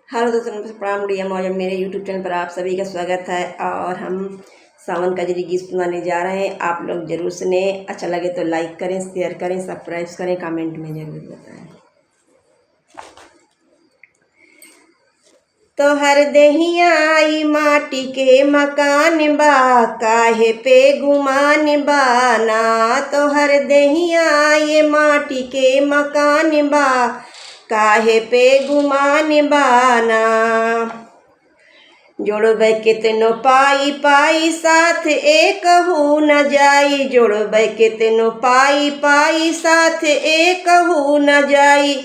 Hello दोस्तों, नमस्ते, प्रणाम, गुड़िया मौज। मेरे यूट्यूब चैनल पर आप सभी का स्वागत है और हम सावन का जरी गीत सुनाने जा रहे हैं। आप लोग जरूर सुने। अच्छा लगे तो लाइक करें, शेयर करें, सब्सक्राइब करें, कमेंट में जरूर बताएं। तोहर देहिया आई माटी के मकान बा, काहे पे गुमान बाना। तोहर देहिया ये माटी के मकान बा, काहे पे गुमान बाना। जोड़बै केतनो पाई पाई, साथ एक हु न जाई। जोड़बै केतनो पाई पाई, साथ एक हु न जाई।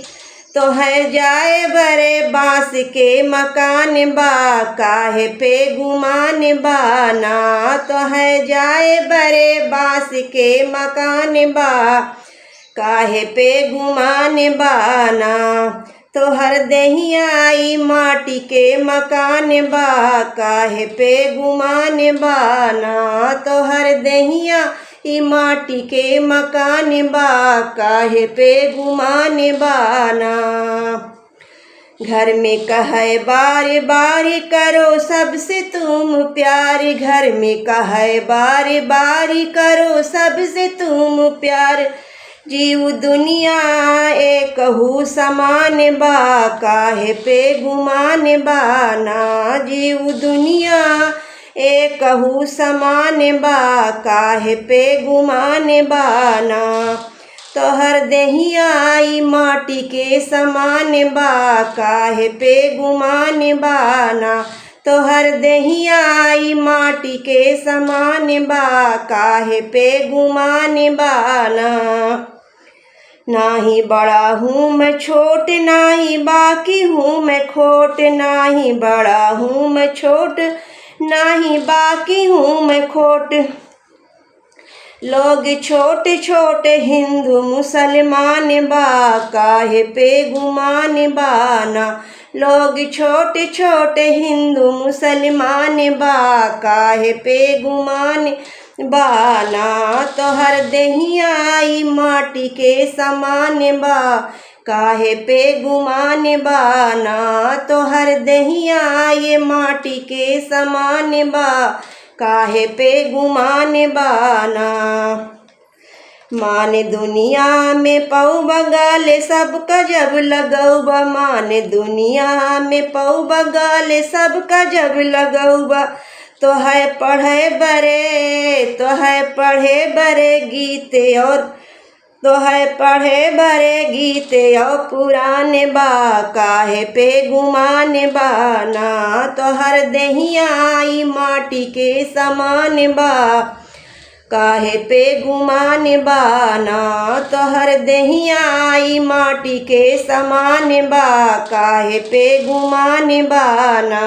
तो है जाए बरे बांस के मकान बा, काहे पे गुमान बाना। तो है जाए बरे बांस के मकान बा, काहे पे गुमान बाना। तोहर देहिया आई माटी के मकान बा, काहे पे गुमान बाना। तोहर देहिया ई माटी के मकान बा, काहे पे गुमान बाना। घर में कहे बार बार करो सबसे तुम प्यार। घर में कहे बार बार करो सबसे तुम प्यार। जीव दुनिया एक हु समान बा, काहे पे गुमान बाना। जीव दुनिया एक हु समान बा, काहे पे गुमान बाना। तोहर देहिया आई माटी के समान बा, काहे पे गुमान बाना। तोहर देहिया आई माटी के समान बा, काहे पे गुमान बाना। नाही बड़ा हूँ मैं छोट, नाही बाकी हूँ मैं खोट। नाही बड़ा हूँ मैं छोट, नाही बाकी हूँ मैं खोट। लोग छोटे छोटे हिंदू मुसलमान बा, काहे पे गुमान बाना। लोग छोटे छोटे हिंदू मुसलमान बा, काहे पे गुमान बाना। तोहर देहिया आई माटी के समान बा, काहे पे गुमान बाना। तोहर देहिया ये माटी के समान बा, काहे पे गुमान बाना। मान दुनिया में पौ बगाले सबका जब लगौबा। मान दुनिया में पौ बगाले सबका जब लगौबा। तो है पढ़े बरे, तो है पढ़े बरे गीत और, तो है पढ़े बरे गीत और पुराने बा, काहे पे गुमान बाना। तो हर देहिया आई माटी के समान बा, काहे पे गुमान बाना। तो हर देहिया आई माटी के समान बा, काहे पे गुमान बाना।